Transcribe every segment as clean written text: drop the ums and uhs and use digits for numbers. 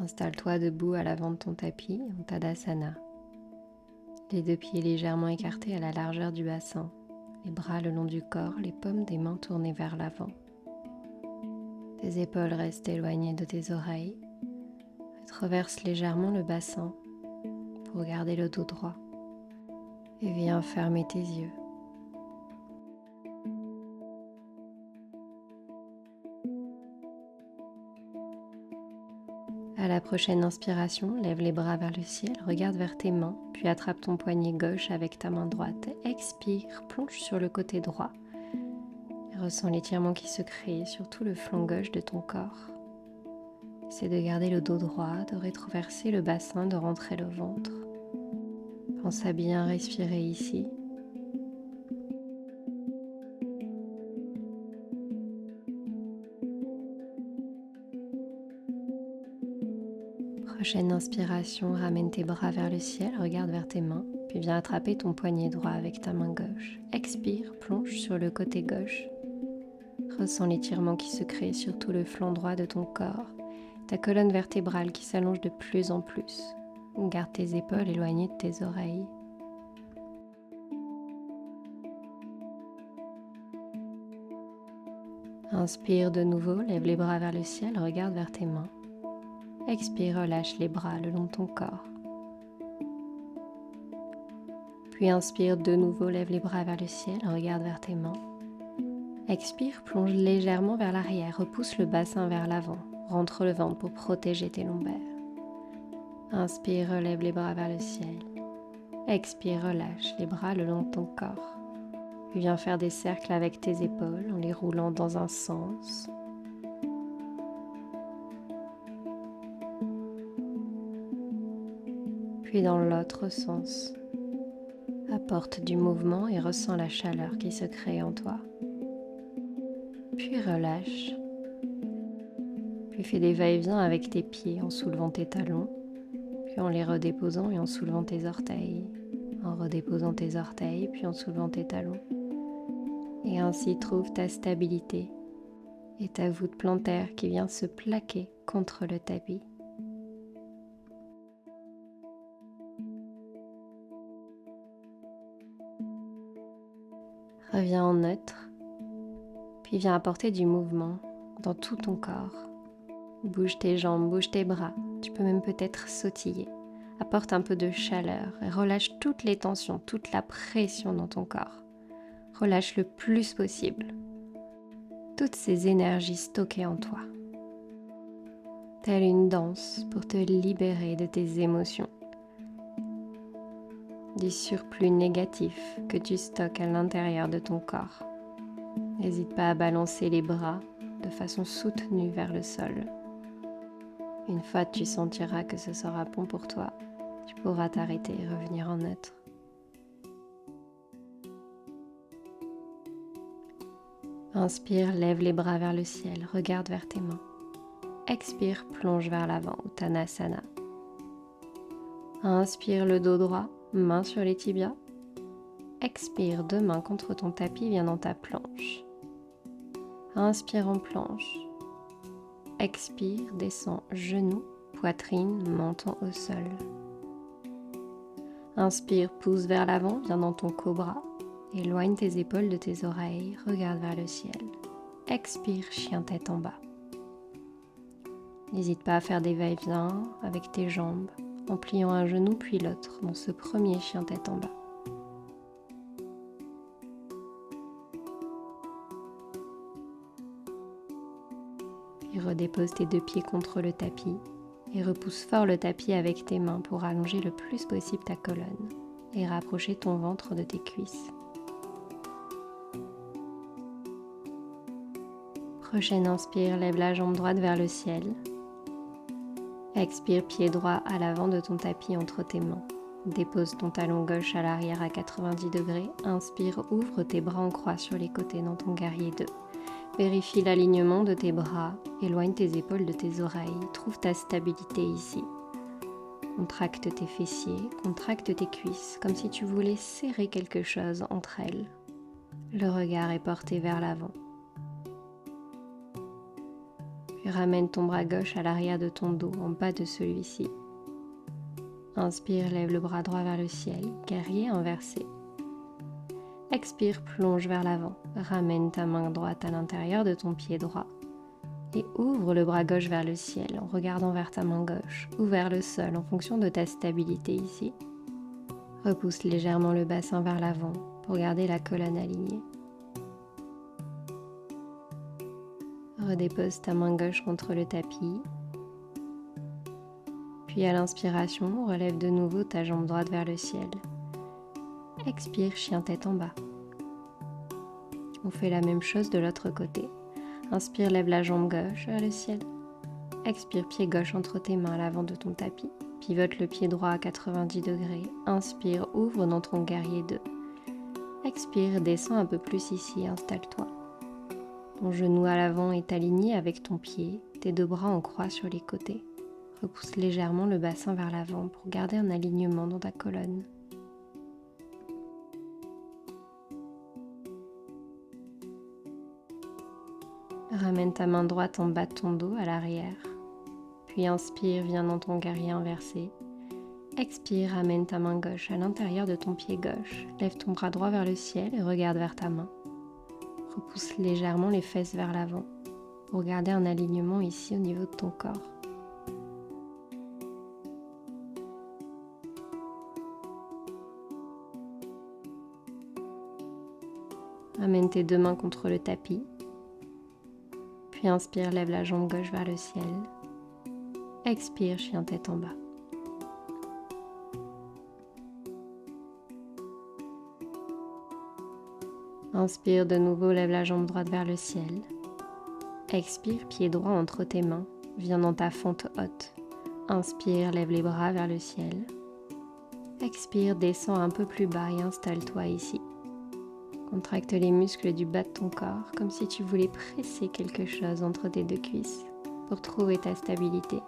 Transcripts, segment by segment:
Installe-toi debout à l'avant de ton tapis en Tadasana. Les deux pieds légèrement écartés à la largeur du bassin, les bras le long du corps, les paumes des mains tournées vers l'avant. Tes épaules restent éloignées de tes oreilles. Traverse légèrement le bassin pour garder le dos droit. Et viens fermer tes yeux. À la prochaine inspiration, lève les bras vers le ciel, regarde vers tes mains, puis attrape ton poignet gauche avec ta main droite. Expire, plonge sur le côté droit. Et ressens l'étirement qui se crée sur tout le flanc gauche de ton corps. Essaie de garder le dos droit, de rétroverser le bassin, de rentrer le ventre. Pense à bien respirer ici. Prochaine inspiration, ramène tes bras vers le ciel, regarde vers tes mains, puis viens attraper ton poignet droit avec ta main gauche. Expire, plonge sur le côté gauche. Ressens l'étirement qui se crée sur tout le flanc droit de ton corps, ta colonne vertébrale qui s'allonge de plus en plus. Garde tes épaules éloignées de tes oreilles. Inspire de nouveau, lève les bras vers le ciel, regarde vers tes mains. Expire, relâche les bras le long de ton corps. Puis inspire de nouveau, lève les bras vers le ciel, regarde vers tes mains. Expire, plonge légèrement vers l'arrière, repousse le bassin vers l'avant, rentre le ventre pour protéger tes lombaires. Inspire, relève les bras vers le ciel. Expire, relâche les bras le long de ton corps. Puis viens faire des cercles avec tes épaules en les roulant dans un sens. Puis dans l'autre sens. Apporte du mouvement et ressens la chaleur qui se crée en toi. Puis relâche. Puis fais des va-et-vient avec tes pieds en soulevant tes talons, puis en les redéposant et en soulevant tes orteils, en redéposant tes orteils, puis en soulevant tes talons. Et ainsi trouve ta stabilité et ta voûte plantaire qui vient se plaquer contre le tapis. Reviens en neutre, puis viens apporter du mouvement dans tout ton corps. Bouge tes jambes, bouge tes bras, tu peux même peut-être sautiller. Apporte un peu de chaleur et relâche toutes les tensions, toute la pression dans ton corps. Relâche le plus possible toutes ces énergies stockées en toi. Telle une danse pour te libérer de tes émotions, du surplus négatif que tu stockes à l'intérieur de ton corps. N'hésite pas à balancer les bras de façon soutenue vers le sol. Une fois que tu sentiras que ce sera bon pour toi, tu pourras t'arrêter et revenir en neutre. Inspire, lève les bras vers le ciel, regarde vers tes mains. Expire, plonge vers l'avant, Uttanasana. Inspire le dos droit, main sur les tibias. Expire, deux mains contre ton tapis, viens dans ta planche. Inspire en planche. Expire, descends genoux, poitrine, menton au sol. Inspire, pousse vers l'avant, viens dans ton cobra. Éloigne tes épaules de tes oreilles, regarde vers le ciel. Expire, chien tête en bas. N'hésite pas à faire des va-et-vient avec tes jambes, en pliant un genou puis l'autre dans ce premier chien tête en bas. Puis redépose tes deux pieds contre le tapis et repousse fort le tapis avec tes mains pour allonger le plus possible ta colonne et rapprocher ton ventre de tes cuisses. Prochaine inspire, lève la jambe droite vers le ciel. Expire, pied droit à l'avant de ton tapis entre tes mains. Dépose ton talon gauche à l'arrière à 90 degrés. Inspire, ouvre tes bras en croix sur les côtés dans ton guerrier 2. Vérifie l'alignement de tes bras, éloigne tes épaules de tes oreilles, trouve ta stabilité ici. Contracte tes fessiers, contracte tes cuisses, comme si tu voulais serrer quelque chose entre elles. Le regard est porté vers l'avant. Puis Puis ramène ton bras gauche à l'arrière de ton dos, en bas de celui-ci. Inspire, lève le bras droit vers le ciel, guerrier inversé. Expire, plonge vers l'avant. Ramène ta main droite à l'intérieur de ton pied droit. Et ouvre le bras gauche vers le ciel en regardant vers ta main gauche ou vers le sol en fonction de ta stabilité ici. Repousse légèrement le bassin vers l'avant pour garder la colonne alignée. Redépose ta main gauche contre le tapis. Puis à l'inspiration, relève de nouveau ta jambe droite vers le ciel. Expire, chien tête en bas. On fait la même chose de l'autre côté. Inspire, lève la jambe gauche vers le ciel. Expire, pied gauche entre tes mains à l'avant de ton tapis. Pivote le pied droit à 90 degrés. Inspire, ouvre dans ton guerrier 2. Expire, descends un peu plus ici, installe-toi. Ton genou à l'avant est aligné avec ton pied, tes deux bras en croix sur les côtés. Repousse légèrement le bassin vers l'avant pour garder un alignement dans ta colonne. Ramène ta main droite en bas de ton dos à l'arrière. Puis inspire, viens dans ton guerrier inversé. Expire, ramène ta main gauche à l'intérieur de ton pied gauche. Lève ton bras droit vers le ciel et regarde vers ta main. Repousse légèrement les fesses vers l'avant pour garder un alignement ici au niveau de ton corps. Ramène tes deux mains contre le tapis. Puis inspire, lève la jambe gauche vers le ciel. Expire, chien tête en bas. Inspire de nouveau, lève la jambe droite vers le ciel. Expire, pied droit entre tes mains, viens dans ta fente haute. Inspire, lève les bras vers le ciel. Expire, descends un peu plus bas et installe-toi ici. Contracte les muscles du bas de ton corps comme si tu voulais presser quelque chose entre tes deux cuisses pour trouver ta stabilité.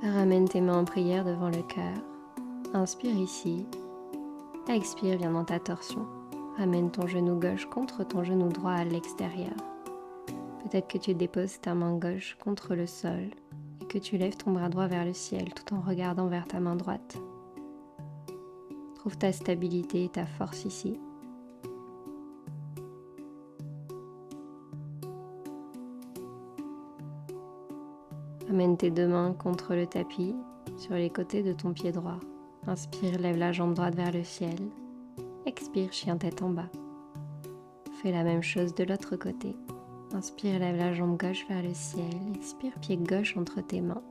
Ramène tes mains en prière devant le cœur. Inspire ici. Expire, viens dans ta torsion. Ramène ton genou gauche contre ton genou droit à l'extérieur. Peut-être que tu déposes ta main gauche contre le sol et que tu lèves ton bras droit vers le ciel tout en regardant vers ta main droite. Trouve ta stabilité et ta force ici. Amène tes deux mains contre le tapis, sur les côtés de ton pied droit. Inspire, lève la jambe droite vers le ciel. Expire, chien tête en bas. Fais la même chose de l'autre côté. Inspire, lève la jambe gauche vers le ciel. Expire, pied gauche entre tes mains.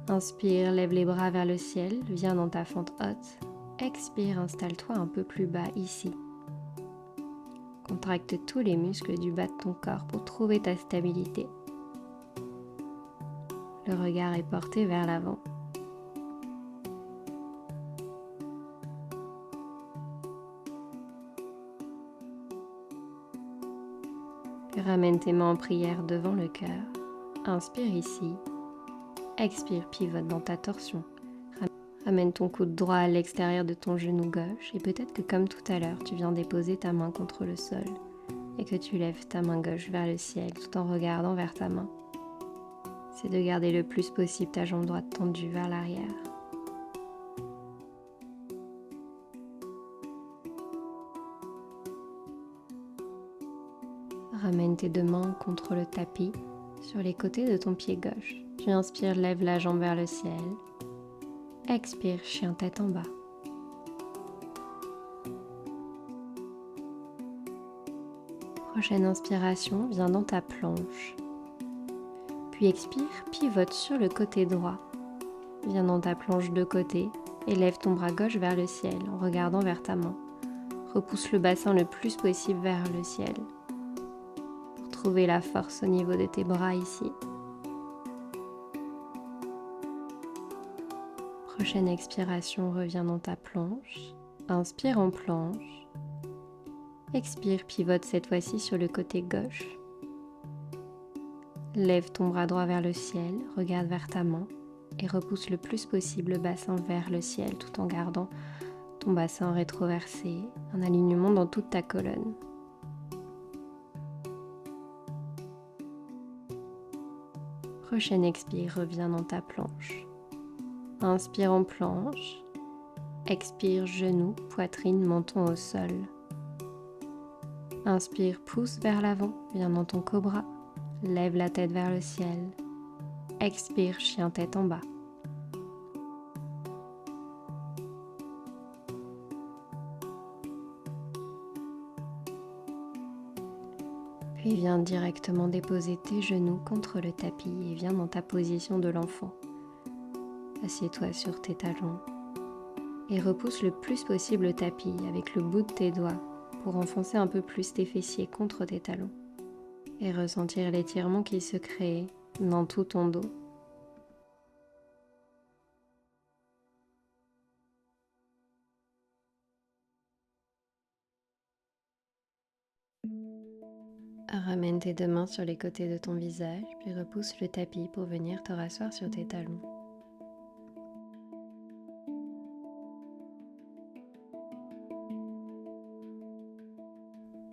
Inspire, lève les bras vers le ciel. Viens dans ta fente haute. Expire, installe-toi un peu plus bas ici. Contracte tous les muscles du bas de ton corps pour trouver ta stabilité. Le regard est porté vers l'avant. Puis ramène tes mains en prière devant le cœur. Inspire ici. Expire, pivote dans ta torsion. Ramène ton coude droit à l'extérieur de ton genou gauche et peut-être que comme tout à l'heure, tu viens déposer ta main contre le sol et que tu lèves ta main gauche vers le ciel tout en regardant vers ta main. C'est de garder le plus possible ta jambe droite tendue vers l'arrière. Ramène tes deux mains contre le tapis, sur les côtés de ton pied gauche. Puis inspire, lève la jambe vers le ciel. Expire, chien tête en bas. Prochaine inspiration, viens dans ta planche. Puis expire, pivote sur le côté droit. Viens dans ta planche de côté et lève ton bras gauche vers le ciel en regardant vers ta main. Repousse le bassin le plus possible vers le ciel. Pour trouver la force au niveau de tes bras ici. Prochaine expiration, reviens dans ta planche. Inspire en planche. Expire, pivote cette fois-ci sur le côté gauche. Lève ton bras droit vers le ciel, regarde vers ta main et repousse le plus possible le bassin vers le ciel tout en gardant ton bassin rétroversé, un alignement dans toute ta colonne. Prochaine expire, reviens dans ta planche. Inspire en planche. Expire, genoux, poitrine, menton au sol. Inspire, pousse vers l'avant, viens dans ton cobra. Lève la tête vers le ciel. Expire, chien tête en bas. Puis viens directement déposer tes genoux contre le tapis et viens dans ta position de l'enfant. Assieds-toi sur tes talons et repousse le plus possible le tapis avec le bout de tes doigts pour enfoncer un peu plus tes fessiers contre tes talons et ressentir l'étirement qui se crée dans tout ton dos. Ramène tes deux mains sur les côtés de ton visage, puis repousse le tapis pour venir te rasseoir sur tes talons.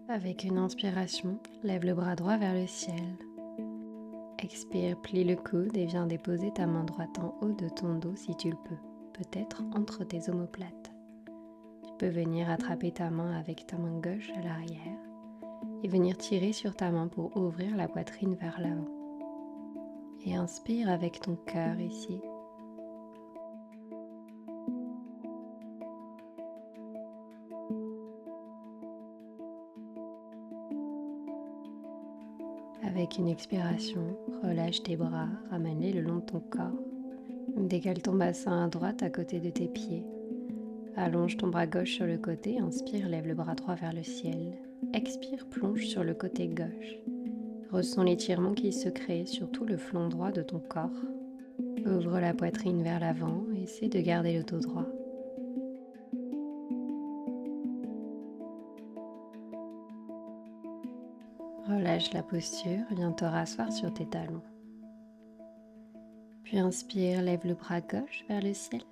Avec une inspiration, lève le bras droit vers le ciel. Expire, plie le coude et viens déposer ta main droite en haut de ton dos si tu le peux, peut-être entre tes omoplates. Tu peux venir attraper ta main avec ta main gauche à l'arrière et venir tirer sur ta main pour ouvrir la poitrine vers l'avant. Et inspire avec ton cœur ici. Avec une expiration, relâche tes bras, ramène-les le long de ton corps. Décale ton bassin à droite à côté de tes pieds. Allonge ton bras gauche sur le côté, inspire, lève le bras droit vers le ciel. Expire, plonge sur le côté gauche. Ressens l'étirement qui se crée sur tout le flanc droit de ton corps. Ouvre la poitrine vers l'avant et essaie de garder le dos droit. Relâche la posture, viens te rasseoir sur tes talons. Puis inspire, lève le bras gauche vers le ciel.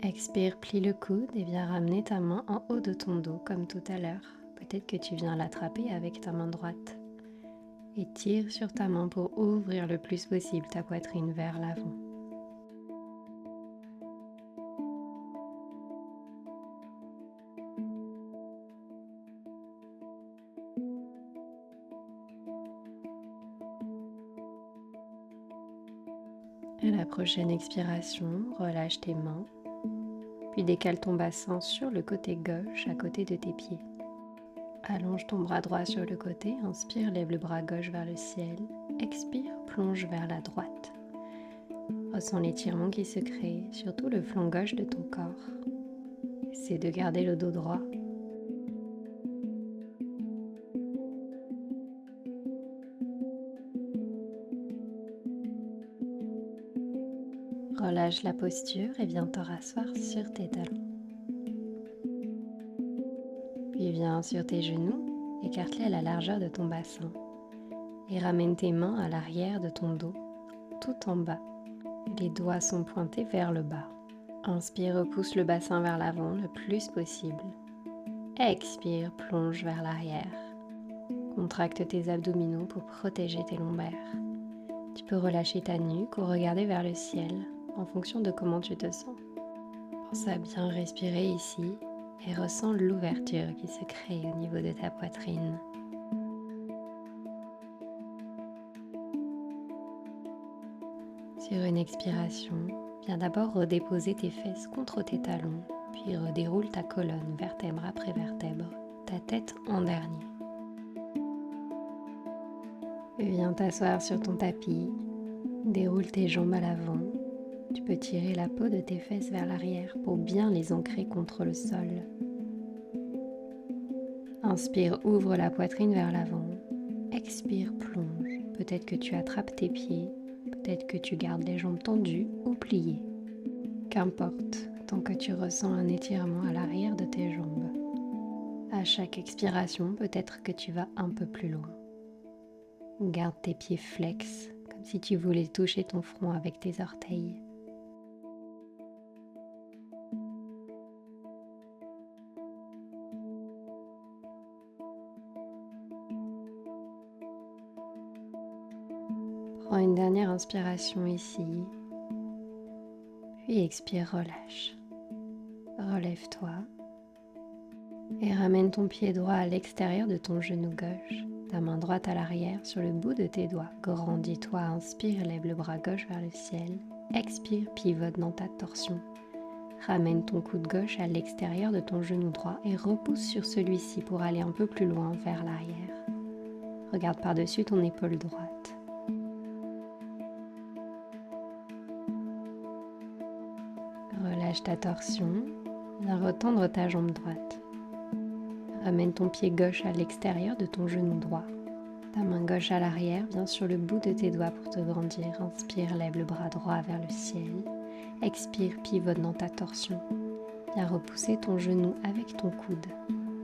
Expire, plie le coude et viens ramener ta main en haut de ton dos comme tout à l'heure. Peut-être que tu viens l'attraper avec ta main droite. Et tire sur ta main pour ouvrir le plus possible ta poitrine vers l'avant. À la prochaine expiration, relâche tes mains, puis décale ton bassin sur le côté gauche à côté de tes pieds. Allonge ton bras droit sur le côté, inspire, lève le bras gauche vers le ciel, expire, plonge vers la droite. Ressens l'étirement qui se crée sur tout le flanc gauche de ton corps. Essaie de garder le dos droit. Relâche la posture et viens te rasseoir sur tes talons. Puis viens sur tes genoux, écarte-les à la largeur de ton bassin et ramène tes mains à l'arrière de ton dos, tout en bas. Les doigts sont pointés vers le bas. Inspire, repousse le bassin vers l'avant le plus possible. Expire, plonge vers l'arrière. Contracte tes abdominaux pour protéger tes lombaires. Tu peux relâcher ta nuque ou regarder vers le ciel en fonction de comment tu te sens. Pense à bien respirer ici et ressens l'ouverture qui se crée au niveau de ta poitrine. Sur une expiration, viens d'abord redéposer tes fesses contre tes talons, puis redéroule ta colonne vertèbre après vertèbre, ta tête en dernier. Viens t'asseoir sur ton tapis, déroule tes jambes à l'avant. Tu peux tirer la peau de tes fesses vers l'arrière pour bien les ancrer contre le sol. Inspire, ouvre la poitrine vers l'avant. Expire, plonge. Peut-être que tu attrapes tes pieds, peut-être que tu gardes les jambes tendues ou pliées. Qu'importe, tant que tu ressens un étirement à l'arrière de tes jambes. À chaque expiration, peut-être que tu vas un peu plus loin. Garde tes pieds flex, comme si tu voulais toucher ton front avec tes orteils. Prends une dernière inspiration ici, puis expire, relâche. Relève-toi et ramène ton pied droit à l'extérieur de ton genou gauche, ta main droite à l'arrière sur le bout de tes doigts. Grandis-toi, inspire, lève le bras gauche vers le ciel. Expire, pivote dans ta torsion. Ramène ton coude gauche à l'extérieur de ton genou droit et repousse sur celui-ci pour aller un peu plus loin vers l'arrière. Regarde par-dessus ton épaule droite. Relâche ta torsion, viens retendre ta jambe droite. Ramène ton pied gauche à l'extérieur de ton genou droit. Ta main gauche à l'arrière, viens sur le bout de tes doigts pour te grandir. Inspire, lève le bras droit vers le ciel. Expire, pivote dans ta torsion. Viens repousser ton genou avec ton coude.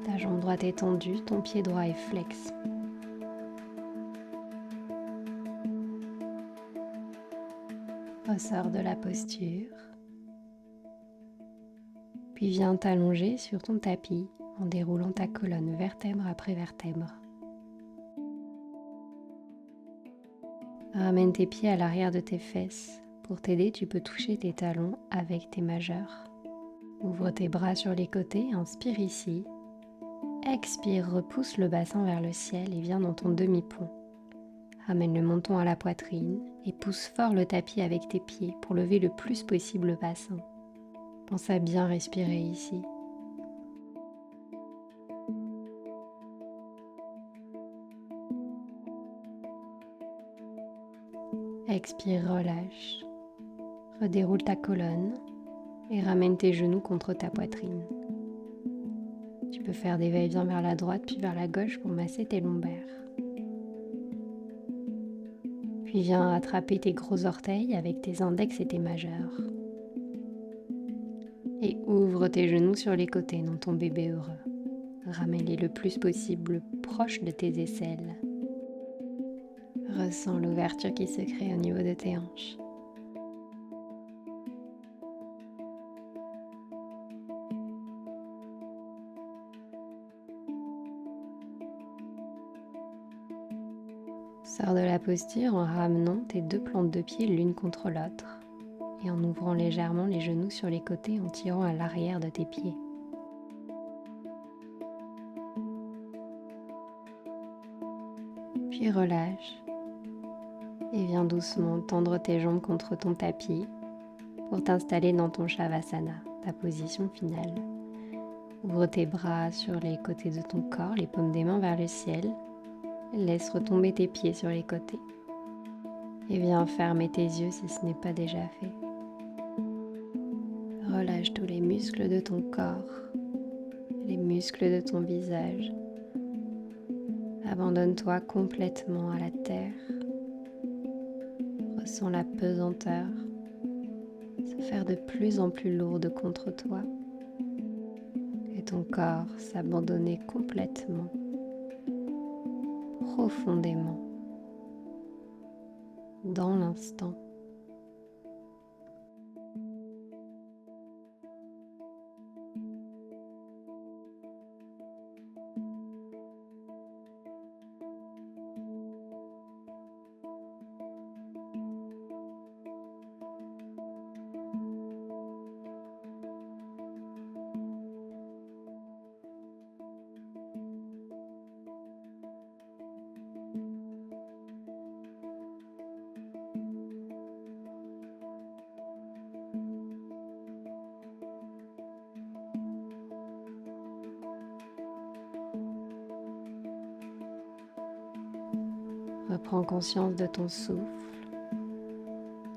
Ta jambe droite est tendue, ton pied droit est flex. Ressors de la posture. Puis viens t'allonger sur ton tapis en déroulant ta colonne vertèbre après vertèbre. Ramène tes pieds à l'arrière de tes fesses. Pour t'aider, tu peux toucher tes talons avec tes majeurs. Ouvre tes bras sur les côtés, inspire ici. Expire, repousse le bassin vers le ciel et viens dans ton demi-pont. Ramène le menton à la poitrine et pousse fort le tapis avec tes pieds pour lever le plus possible le bassin. Pense à bien respirer ici. Expire, relâche. Redéroule ta colonne et ramène tes genoux contre ta poitrine. Tu peux faire des va-et-vient vers la droite puis vers la gauche pour masser tes lombaires. Puis viens attraper tes gros orteils avec tes index et tes majeurs. Et ouvre tes genoux sur les côtés dans ton bébé heureux. Ramène-les le plus possible proche de tes aisselles. Ressens l'ouverture qui se crée au niveau de tes hanches. Sors de la posture en ramenant tes deux plantes de pied l'une contre l'autre et en ouvrant légèrement les genoux sur les côtés en tirant à l'arrière de tes pieds. Puis relâche et viens doucement tendre tes jambes contre ton tapis pour t'installer dans ton Shavasana, ta position finale. Ouvre tes bras sur les côtés de ton corps, les paumes des mains vers le ciel. Laisse retomber tes pieds sur les côtés. Et viens fermer tes yeux si ce n'est pas déjà fait. Relâche tous les muscles de ton corps, les muscles de ton visage. Abandonne-toi complètement à la terre. Ressens la pesanteur se faire de plus en plus lourde contre toi. Et ton corps s'abandonner complètement, profondément, dans l'instant. Reprends conscience de ton souffle,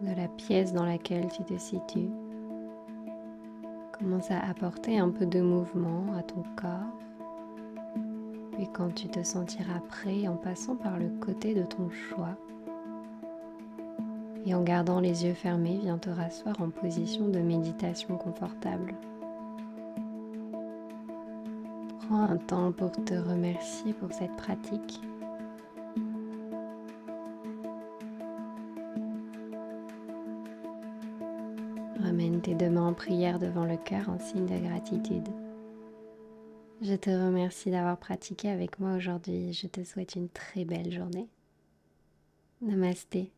de la pièce dans laquelle tu te situes. Commence à apporter un peu de mouvement à ton corps. Puis quand tu te sentiras prêt, en passant par le côté de ton choix et en gardant les yeux fermés, viens te rasseoir en position de méditation confortable. Prends un temps pour te remercier pour cette pratique. Ramène tes deux mains en prière devant le cœur en signe de gratitude. Je te remercie d'avoir pratiqué avec moi aujourd'hui. Je te souhaite une très belle journée. Namasté.